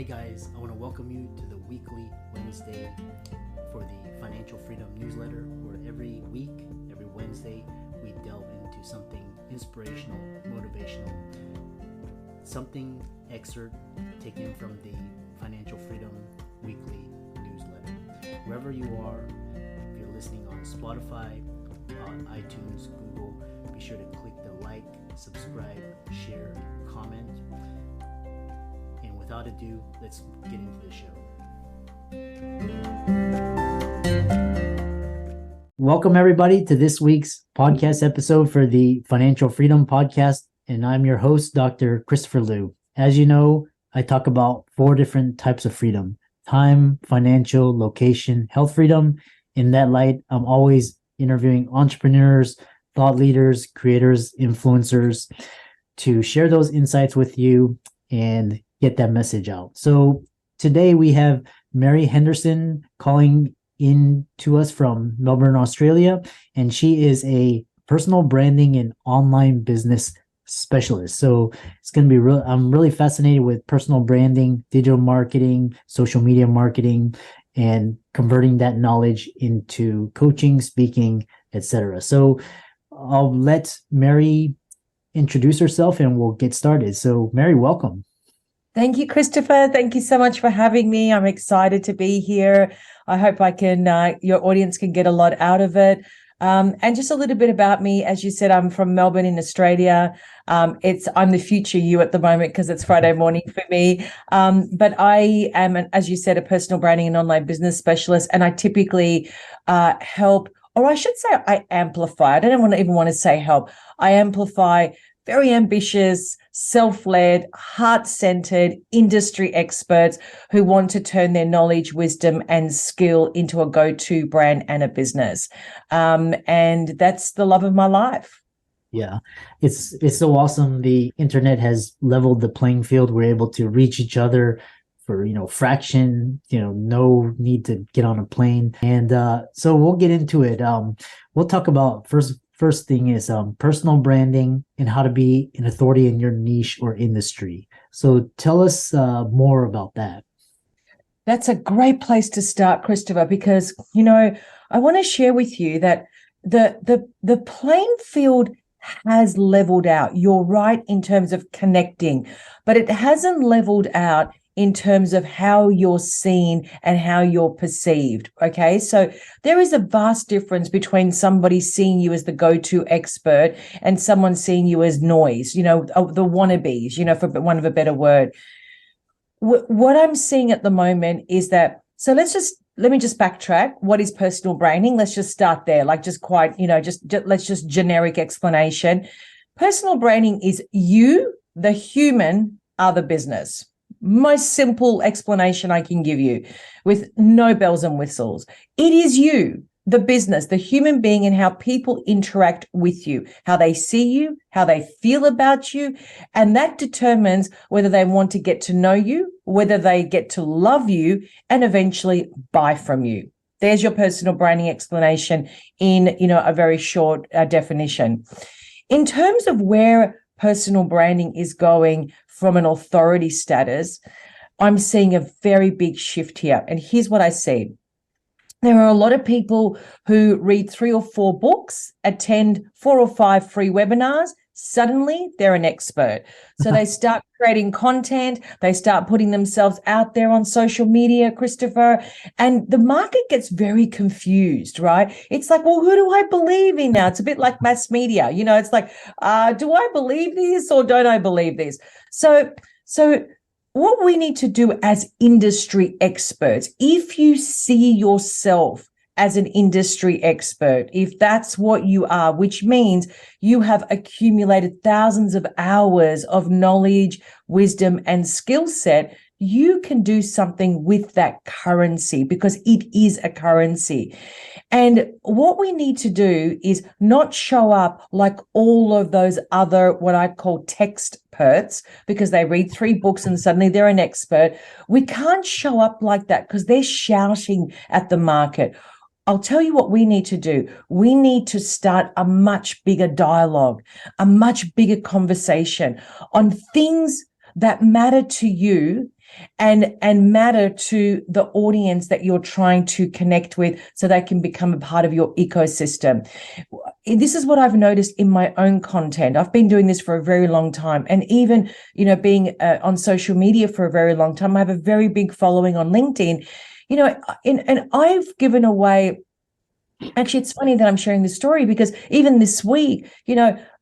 Hey guys, I want to welcome you to the weekly Wednesday for the Financial Freedom newsletter, where every week, every Wednesday, we delve into something inspirational, motivational, something excerpt taken from the Financial Freedom weekly newsletter. Wherever you are, if you're listening on Spotify, on iTunes, Google, be sure to click the like, subscribe, share, comment. And without ado, let's get into the show. Welcome everybody to this week's podcast episode for the Financial Freedom Podcast. And I'm your host, Dr. Christopher Liu. As you know, I talk about 4 different types of freedom: time, financial, location, health freedom. In that light, I'm always interviewing entrepreneurs, thought leaders, creators, influencers to share those insights with you and get that message out. So today we have Mary Henderson calling in to us from Melbourne, Australia, and she is a personal branding and online business specialist. So it's going to be real. I'm really fascinated with personal branding, digital marketing, social media marketing, and converting that knowledge into coaching, speaking, etc. So I'll let Mary introduce herself and we'll get started. So Mary, welcome. Thank you, Christopher. Thank you so much for having me. I'm excited to be here. I hope I can, your audience can get a lot out of it. And just a little bit about me. As you said, I'm from Melbourne in Australia. I'm the future you at the moment because it's Friday morning for me. But I am, as you said, a personal branding and online business specialist. And I typically help, or I should say I amplify. I don't even want to say help. I amplify very ambitious, self-led, heart-centered industry experts who want to turn their knowledge, wisdom, and skill into a go-to brand and a business. And that's the love of my life. Yeah, it's so awesome. The internet has leveled the playing field. We're able to reach each other for, fraction, no need to get on a plane. And so we'll get into it. We'll talk about first thing is personal branding and how to be an authority in your niche or industry. So tell us more about that. That's a great place to start, Christopher, because, I want to share with you that the playing field has leveled out. You're right in terms of connecting, but it hasn't leveled out in terms of how you're seen and how you're perceived. Okay. So there is a vast difference between somebody seeing you as the go-to expert and someone seeing you as noise, the wannabes, for want of a better word. What I'm seeing at the moment is that, so let me just backtrack. What is personal branding? Let's just start there. Let's just generic explanation. Personal branding is you, the human, are the business. Most simple explanation I can give you with no bells and whistles. It is you, the business, the human being, and how people interact with you, how they see you, how they feel about you. And that determines whether they want to get to know you, whether they get to love you, and eventually buy from you. There's your personal branding explanation in, a very short definition. In terms of where personal branding is going from an authority status, I'm seeing a very big shift here. And here's what I see. There are a lot of people who read 3 or 4 books, attend 4 or 5 free webinars. Suddenly they're an expert. So they start creating content. They start putting themselves out there on social media, Christopher, and the market gets very confused, right? It's like, well, who do I believe in now? It's a bit like mass media. It's like, do I believe this or don't I believe this? So what we need to do as industry experts, if you see yourself as an industry expert, if that's what you are, which means you have accumulated thousands of hours of knowledge, wisdom, and skill set, you can do something with that currency because it is a currency. And what we need to do is not show up like all of those other, what I call textperts, because they read 3 books and suddenly they're an expert. We can't show up like that because they're shouting at the market. I'll tell you what we need to do. We need to start a much bigger dialogue, a much bigger conversation on things that matter to you and matter to the audience that you're trying to connect with so they can become a part of your ecosystem. This is what I've noticed in my own content. I've been doing this for a very long time, and even, being on social media for a very long time. I have a very big following on LinkedIn, and I've given away. Actually, it's funny that I'm sharing this story because even this week,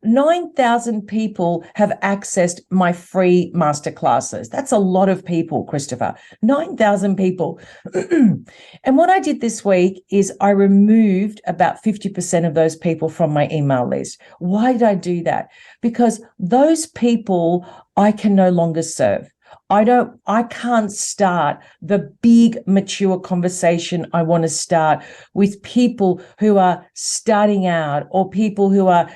9,000 people have accessed my free masterclasses. That's a lot of people, Christopher. 9,000 people. And what I did this week is I removed about 50% of those people from my email list. Why did I do that? Because those people I can no longer serve. I can't start the big mature conversation I want to start with people who are starting out or people who are,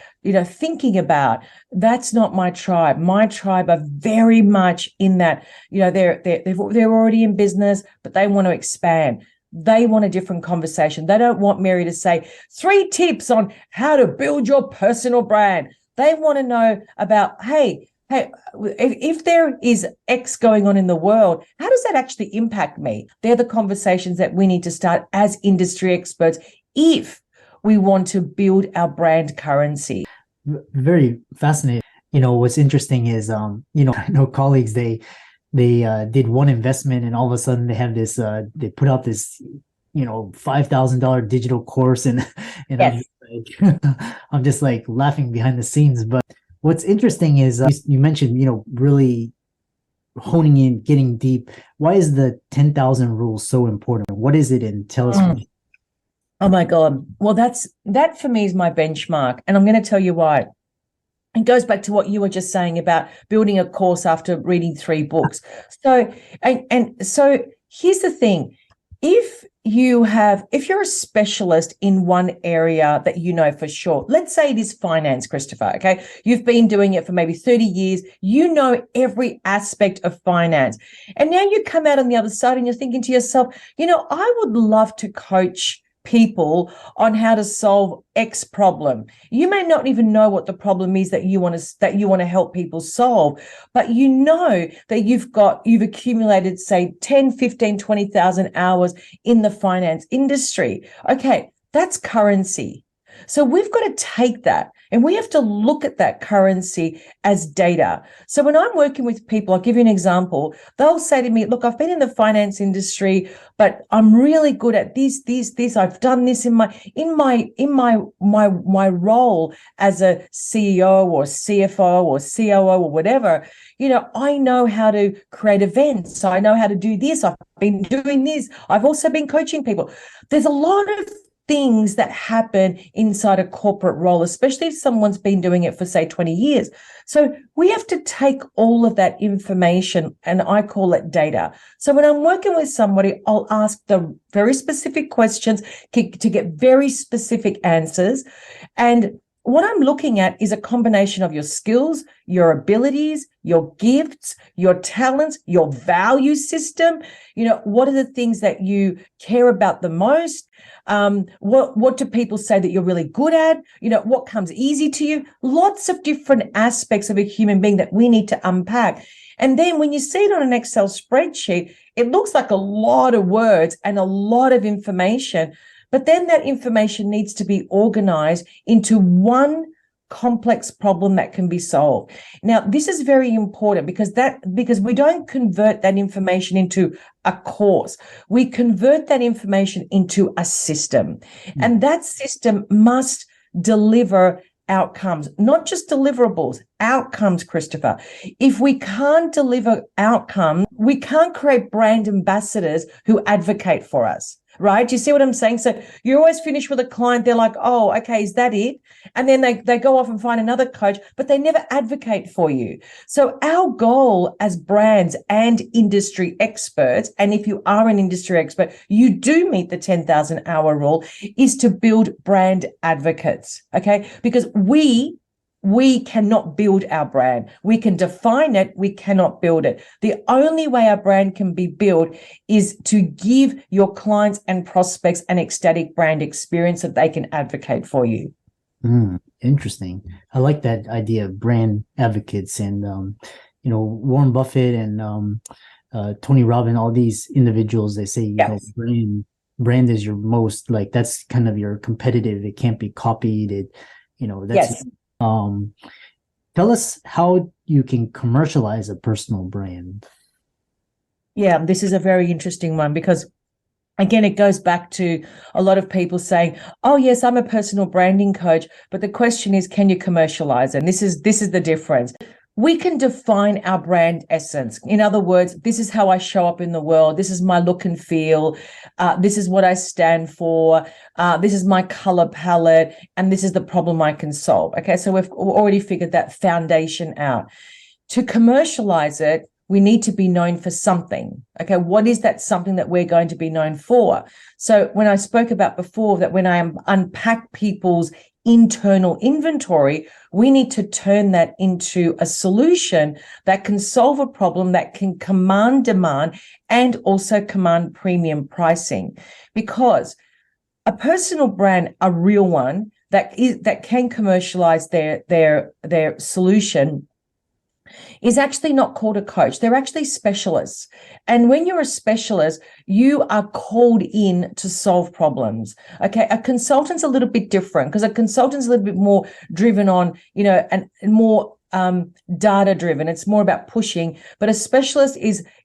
thinking about. That's not my tribe. My tribe are very much in that, they're already in business, but they want to expand. They want a different conversation. They don't want Mary to say 3 tips on how to build your personal brand. They want to know about, hey, if there is X going on in the world, how does that actually impact me? They're the conversations that we need to start as industry experts if we want to build our brand currency. Very fascinating. What's interesting is, I know colleagues, they did one investment and all of a sudden they have this, they put out this, $5,000 digital course and Yes. I'm just like laughing behind the scenes. But what's interesting is you mentioned, really honing in, getting deep. Why is the 10,000 rule so important? What is it? And tell us. Oh my God. Well, that for me is my benchmark. And I'm going to tell you why. It goes back to what you were just saying about building a course after reading 3 books. So, so here's the thing. If you're a specialist in one area that you know for sure, let's say it is finance, Christopher, okay? You've been doing it for maybe 30 years. You know every aspect of finance. And now you come out on the other side and you're thinking to yourself, I would love to coach people on how to solve X problem. You may not even know what the problem is that you want to help people solve, but you know that you've accumulated, say, 10, 15, 20,000 hours in the finance industry. Okay, that's currency. So we've got to take that and we have to look at that currency as data. So when I'm working with people, I'll give you an example. They'll say to me, look, I've been in the finance industry, but I'm really good at this. I've done this in my role as a CEO or CFO or COO or whatever. I know how to create events. I know how to do this. I've been doing this. I've also been coaching people. There's a lot of things that happen inside a corporate role, especially if someone's been doing it for, say, 20 years. So we have to take all of that information, and I call it data. So when I'm working with somebody, I'll ask the very specific questions to get very specific answers. And what I'm looking at is a combination of your skills, your abilities, your gifts, your talents, your value system. What are the things that you care about the most? What do people say that you're really good at? What comes easy to you? Lots of different aspects of a human being that we need to unpack. And then when you see it on an Excel spreadsheet, it looks like a lot of words and a lot of information. But then that information needs to be organized into one complex problem that can be solved. Now, this is very important because we don't convert that information into a course. We convert that information into a system. And that system must deliver outcomes, not just deliverables, outcomes, Christopher. If we can't deliver outcomes, we can't create brand ambassadors who advocate for us. Right? Do you see what I'm saying? So you always finish with a client. They're like, oh, okay, is that it? And then they go off and find another coach, but they never advocate for you. So our goal as brands and industry experts, and if you are an industry expert, you do meet the 10,000 hour rule, is to build brand advocates. Okay? Because we cannot build our brand. We can define it. We cannot build it. The only way our brand can be built is to give your clients and prospects an ecstatic brand experience that they can advocate for you. Interesting. I like that idea of brand advocates. And, Warren Buffett and Tony Robbins, all these individuals, they say, Yes. brand is your most, like, that's kind of your competitive. It can't be copied. That's, Yes. tell us how you can commercialize a personal brand. Yeah, this is a very interesting one because again, it goes back to a lot of people saying, "Oh, yes, I'm a personal branding coach," but the question is, can you commercialize it? And this is the difference. We can define our brand essence. In other words, this is how I show up in the world. This is my look and feel. This is what I stand for. This is my color palette, and this is the problem I can solve. Okay, so we've already figured that foundation out. To commercialize it, we need to be known for something. Okay, what is that something that we're going to be known for? So when I spoke about before that when I unpack people's internal inventory, we need to turn that into a solution that can solve a problem, that can command demand and also command premium pricing. Because a personal brand, a real one that can commercialize their solution, is actually not called a coach. They're actually specialists. And when you're a specialist, you are called in to solve problems. Okay. A consultant's a little bit different because a consultant's a little bit more driven on, and more data driven. It's more about pushing, but a specialist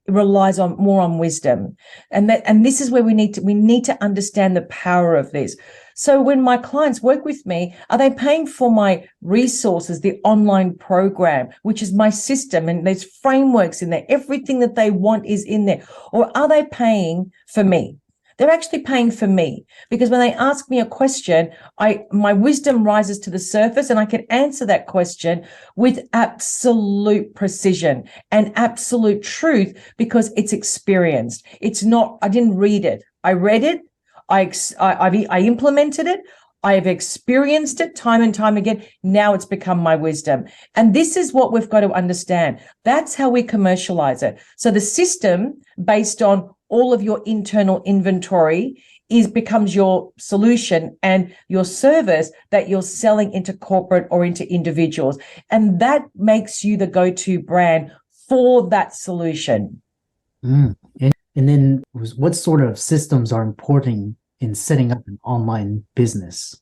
relies on more on wisdom. And this is where we need to understand the power of this. So when my clients work with me, are they paying for my resources, the online program, which is my system, and there's frameworks in there, everything that they want is in there, or are they paying for me? They're actually paying for me because when they ask me a question, my wisdom rises to the surface and I can answer that question with absolute precision and absolute truth because it's experienced. It's not, I didn't read it. I read it. I implemented it. I have experienced it time and time again. Now it's become my wisdom. And this is what we've got to understand. That's how we commercialize it. So the system based on all of your internal inventory becomes your solution and your service that you're selling into corporate or into individuals. And that makes you the go-to brand for that solution. And then what sort of systems are important in setting up an online business?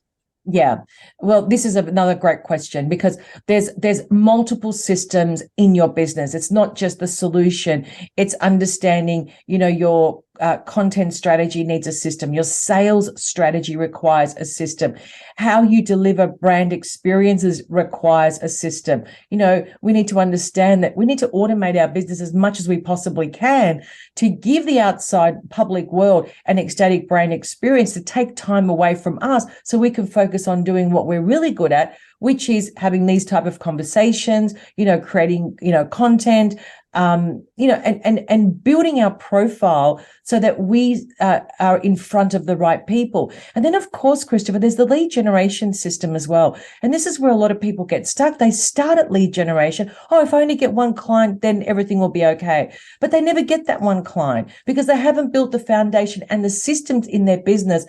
Yeah. Well, this is another great question because there's multiple systems in your business. It's not just the solution. It's understanding, your content strategy needs a system. Your sales strategy requires a system. How you deliver brand experiences requires a system. We need to understand that we need to automate our business as much as we possibly can to give the outside public world an ecstatic brand experience, to take time away from us so we can focus on doing what we're really good at, which is having these type of conversations, creating, content, and building our profile so that we are in front of the right people. And then, of course, Christopher, there's the lead generation system as well. And this is where a lot of people get stuck. They start at lead generation. Oh, if I only get one client, then everything will be okay. But they never get that one client because they haven't built the foundation and the systems in their business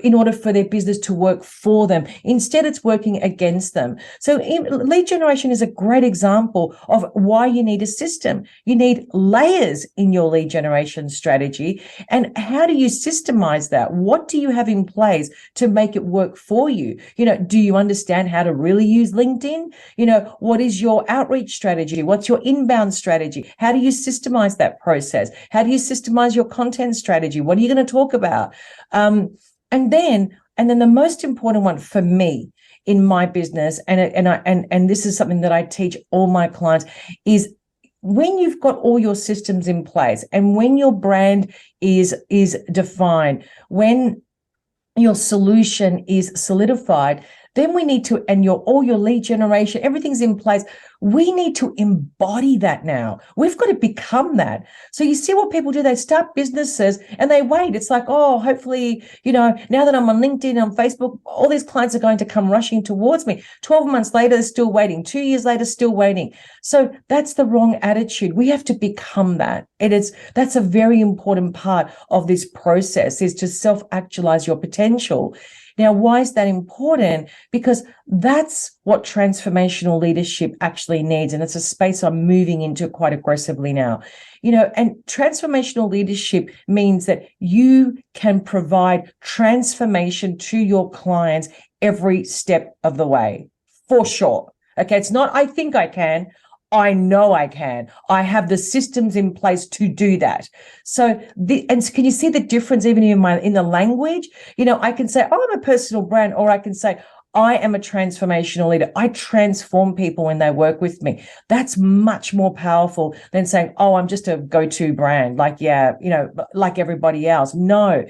in order for their business to work for them. Instead, it's working against them. So lead generation is a great example of why you need a system. You need layers in your lead generation strategy. And how do you systemize that? What do you have in place to make it work for you? Do you understand how to really use LinkedIn? What is your outreach strategy? What's your inbound strategy? How do you systemize that process? How do you systemize your content strategy? What are you going to talk about? And then the most important one for me in my business, and this is something that I teach all my clients, is when you've got all your systems in place and when your brand is defined, when your solution is solidified, then we need to, and all your lead generation, everything's in place. We need to embody that now. We've got to become that. So you see what people do? They start businesses and they wait. It's like, oh, hopefully, now that I'm on LinkedIn, on Facebook, all these clients are going to come rushing towards me. 12 months later, they're still waiting. 2 years later, still waiting. So that's the wrong attitude. We have to become that. That's a very important part of this process, is to self-actualize your potential. Now, why is that important? Because that's what transformational leadership actually needs. And it's a space I'm moving into quite aggressively now. And transformational leadership means that you can provide transformation to your clients every step of the way, for sure. Okay, it's not, I think I can. I know I can. I have the systems in place to do that. So, and can you see the difference even in the language? I can say, oh, I'm a personal brand, or I can say, I am a transformational leader. I transform people when they work with me. That's much more powerful than saying, oh, I'm just a go-to brand, like everybody else. No.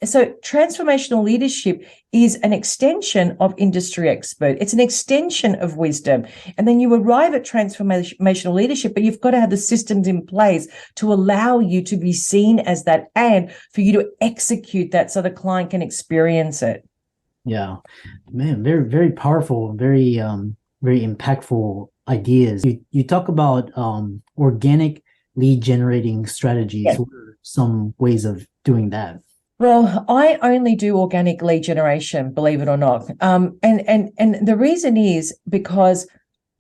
So transformational leadership is an extension of industry expert. It's an extension of wisdom. And then you arrive at transformational leadership, but you've got to have the systems in place to allow you to be seen as that and for you to execute that so the client can experience it. Yeah, man, very, very powerful, very, very impactful ideas. You talk about organic lead generating strategies. Yeah. What are some ways of doing that? Well, I only do organic lead generation, believe it or not. And the reason is because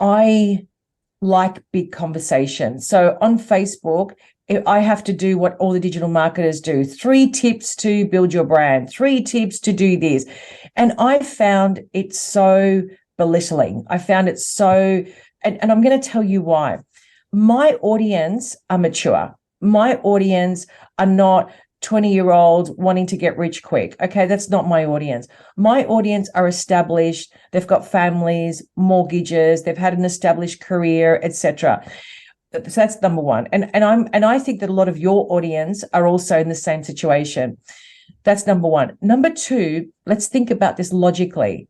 I like big conversations. So on Facebook, I have to do what all the digital marketers do. 3 tips to build your brand, 3 tips to do this. And I found it so belittling. I found it so, and I'm going to tell you why. My audience are mature. My audience are not 20-year-olds wanting to get rich quick. Okay, that's not my audience. My audience are established. They've got families, mortgages, they've had an established career, etc. So that's number one. And I think that a lot of your audience are also in the same situation. That's number one. Number two, let's think about this logically.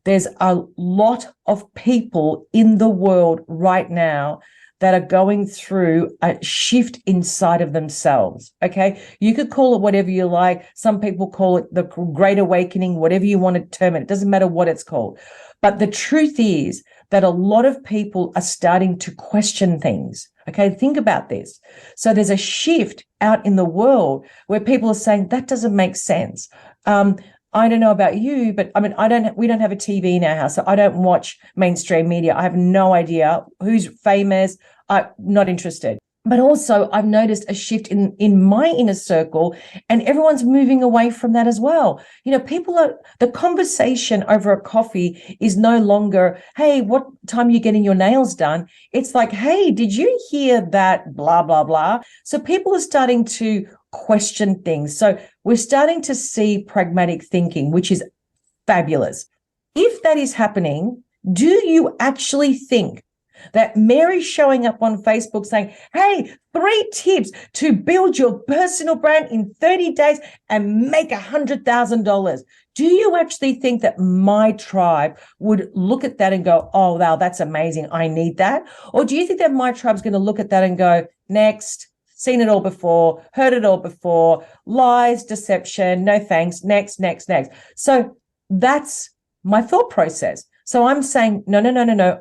There's a lot of people in the world right now that are going through a shift inside of themselves, okay? You could call it whatever you like. Some people call it the Great Awakening, whatever you want to term it. It doesn't matter what it's called. But the truth is that a lot of people are starting to question things, okay? Think about this. So there's a shift out in the world where people are saying, that doesn't make sense. I don't know about you, but I mean, we don't have a TV in our house, so I don't watch mainstream media. I have no idea who's famous. I'm not interested. But also I've noticed a shift in my inner circle, and everyone's moving away from that as well. The conversation over a coffee is no longer, hey, what time are you getting your nails done? It's like, hey, did you hear that? Blah, blah, blah. So people are starting to question things. So we're starting to see pragmatic thinking, which is fabulous. If that is happening, do you actually think that Mary showing up on Facebook saying, hey, 3 tips to build your personal brand in 30 days and make $100,000. Do you actually think that my tribe would look at that and go, oh, wow, that's amazing. I need that. Or do you think that my tribe's going to look at that and go, next, seen it all before, heard it all before, lies, deception, no thanks, next. So that's my thought process. So I'm saying, no.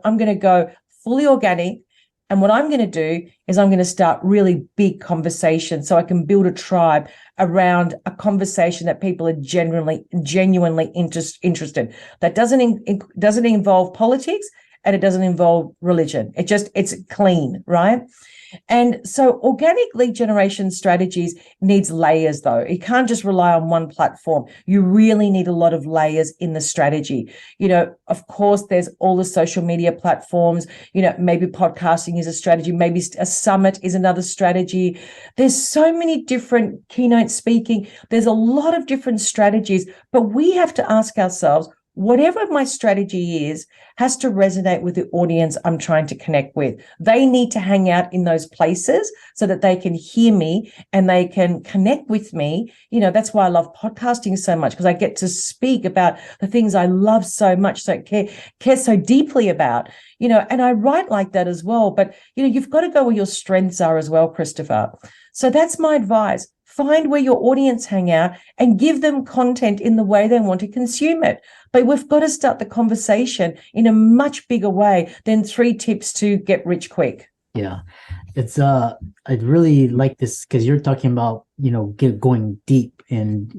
I'm going to go fully organic. And what I'm going to do is I'm going to start really big conversations so I can build a tribe around a conversation that people are genuinely interested. That doesn't involve politics, and it doesn't involve religion. It's clean, right? And so organic lead generation strategies needs layers, though. You can't just rely on one platform. You really need a lot of layers in the strategy. Of course, there's all the social media platforms. Maybe podcasting is a strategy. Maybe a summit is another strategy. There's so many different keynote speaking. There's a lot of different strategies, but we have to ask ourselves, whatever my strategy is has to resonate with the audience I'm trying to connect with. They need to hang out in those places so that they can hear me and they can connect with me. That's why I love podcasting so much, because I get to speak about the things I love so much, so care so deeply about, and I write like that as well. But, you've got to go where your strengths are as well, Christopher. So that's my advice. Find where your audience hang out and give them content in the way they want to consume it. But we've got to start the conversation in a much bigger way than 3 tips to get rich quick. Yeah. It's I really like this because you're talking about, going deep and,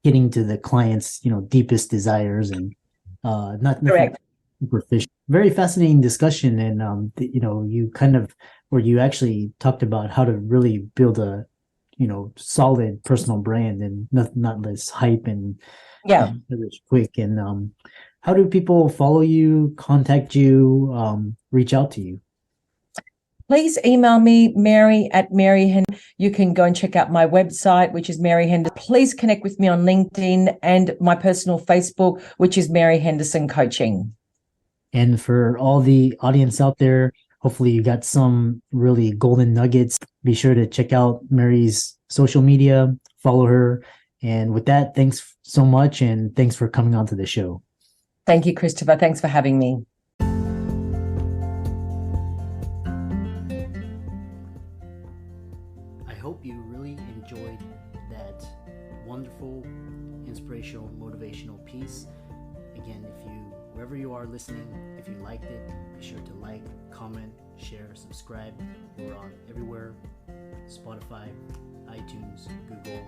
hitting to the client's, deepest desires, and not nothing Correct. superficial. Very fascinating discussion, and you kind of, where you actually talked about how to really build a, solid personal brand, and not less hype and Yeah. it's quick. And how do people follow you, contact you, reach out to you? Please email me, Mary at Mary Henderson. You can go and check out my website, which is Mary Henderson. Please connect with me on LinkedIn and my personal Facebook, which is Mary Henderson Coaching. And for all the audience out there, hopefully you got some really golden nuggets. Be sure to check out Mary's social media, follow her. And with that, thanks so much. And thanks for coming on to the show. Thank you, Christopher. Thanks for having me. I hope you really enjoyed that wonderful, inspirational, motivational piece. Again, wherever you are listening, if you liked it, be sure to like, comment, share, subscribe. We're on everywhere: Spotify, iTunes, Google,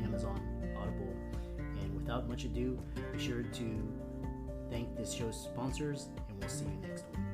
Amazon, Audible. And without much ado, be sure to thank this show's sponsors, and we'll see you next week.